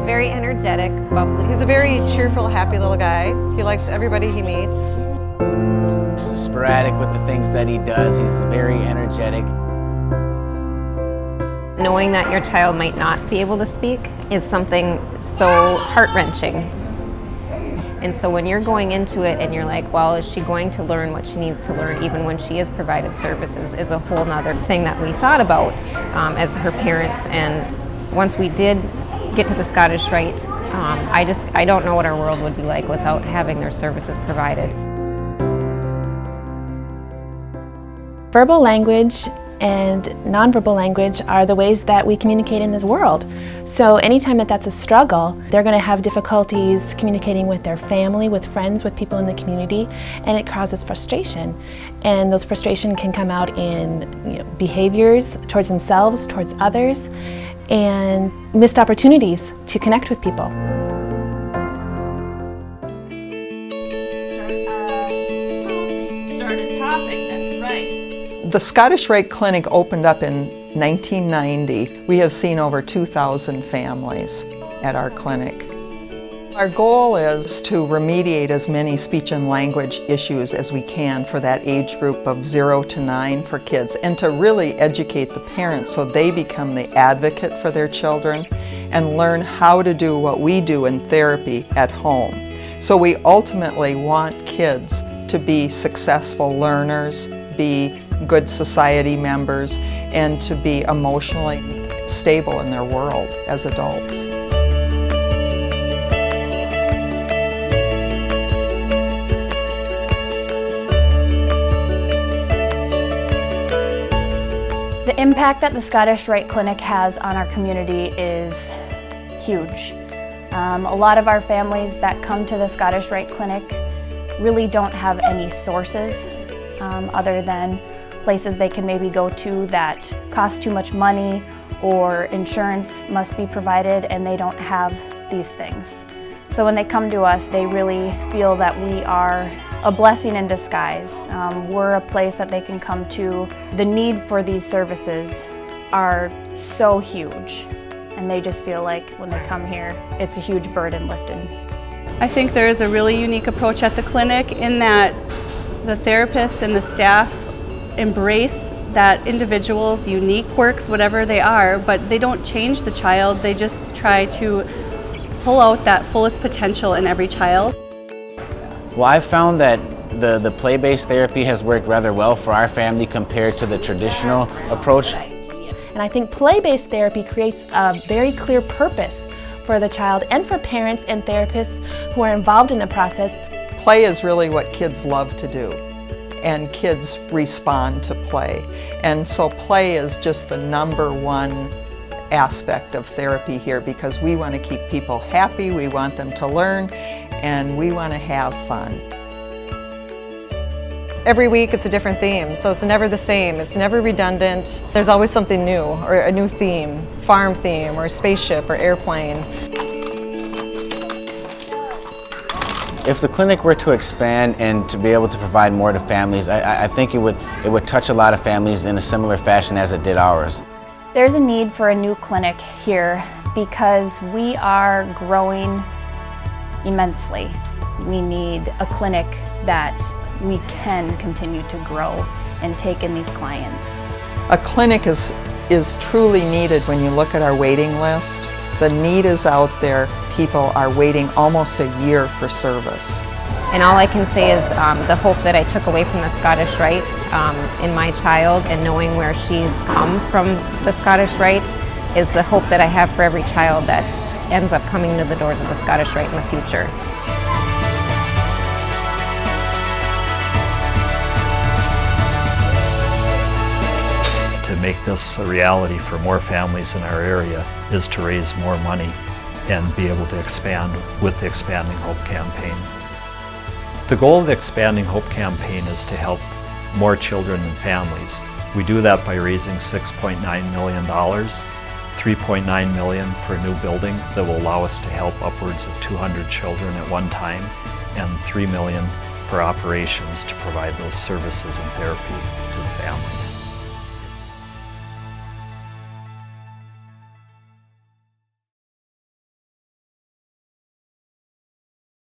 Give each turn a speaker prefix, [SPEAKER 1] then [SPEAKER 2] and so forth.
[SPEAKER 1] Very energetic, bubbly.
[SPEAKER 2] He's a very cheerful, happy little guy. He likes everybody he meets.
[SPEAKER 3] He's sporadic with the things that he does. He's very energetic.
[SPEAKER 1] Knowing that your child might not be able to speak is something so heart-wrenching. And so when you're going into it and you're like, well, is she going to learn what she needs to learn even when she is provided services, is a whole nother thing that we thought about as her parents. And once we did get to the Scottish Rite, I don't know what our world would be like without having their services provided.
[SPEAKER 4] Verbal language and nonverbal language are the ways that we communicate in this world. So anytime that that's a struggle, they're going to have difficulties communicating with their family, with friends, with people in the community, and it causes frustration. And those frustration can come out in behaviors towards themselves, towards others, and missed opportunities to connect with people.
[SPEAKER 5] Start a topic, that's right.
[SPEAKER 2] The Scottish Rite Clinic opened up in 1990. We have seen over 2,000 families at our clinic. Our goal is to remediate as many speech and language issues as we can for that age group of 0 to 9 for kids, and to really educate the parents so they become the advocate for their children and learn how to do what we do in therapy at home. So we ultimately want kids to be successful learners, be good society members, and to be emotionally stable in their world as adults.
[SPEAKER 5] The impact that the Scottish Rite Clinic has on our community is huge. A lot of our families that come to the Scottish Rite Clinic really don't have any sources other than places they can maybe go to that cost too much money, or insurance must be provided and they don't have these things. So when they come to us, they really feel that we are a blessing in disguise. We're a place that they can come to. The need for these services are so huge, and they just feel like when they come here, it's a huge burden lifted.
[SPEAKER 6] I think there is a really unique approach at the clinic in that the therapists and the staff embrace that individual's unique quirks, whatever they are, but they don't change the child. They just try to pull out that fullest potential in every child.
[SPEAKER 3] Well, I've found that the play-based therapy has worked rather well for our family compared to the traditional approach.
[SPEAKER 4] And I think play-based therapy creates a very clear purpose for the child and for parents and therapists who are involved in the process.
[SPEAKER 2] Play is really what kids love to do, and kids respond to play. And so play is just the #1 aspect of therapy here, because we want to keep people happy, we want them to learn, and we want to have fun. Every week it's a different theme, so it's never the same, it's never redundant. There's always something new, or a new theme, farm theme, or spaceship, or airplane.
[SPEAKER 3] If the clinic were to expand and to be able to provide more to families, I think it would touch a lot of families in a similar fashion as it did ours.
[SPEAKER 5] There's a need for a new clinic here because we are growing immensely. We need a clinic that we can continue to grow and take in these clients.
[SPEAKER 2] A clinic is truly needed when you look at our waiting list. The need is out there. People are waiting almost a year for service.
[SPEAKER 1] And all I can say is the hope that I took away from the Scottish Rite in my child, and knowing where she's come from the Scottish Rite, is the hope that I have for every child that ends up coming to the doors of the Scottish Rite in the future.
[SPEAKER 7] To make this a reality for more families in our area is to raise more money and be able to expand with the Expanding Hope campaign. The goal of the Expanding Hope campaign is to help more children and families. We do that by raising $6.9 million, $3.9 million for a new building that will allow us to help upwards of 200 children at one time, and $3 million for operations to provide those services and therapy to the families.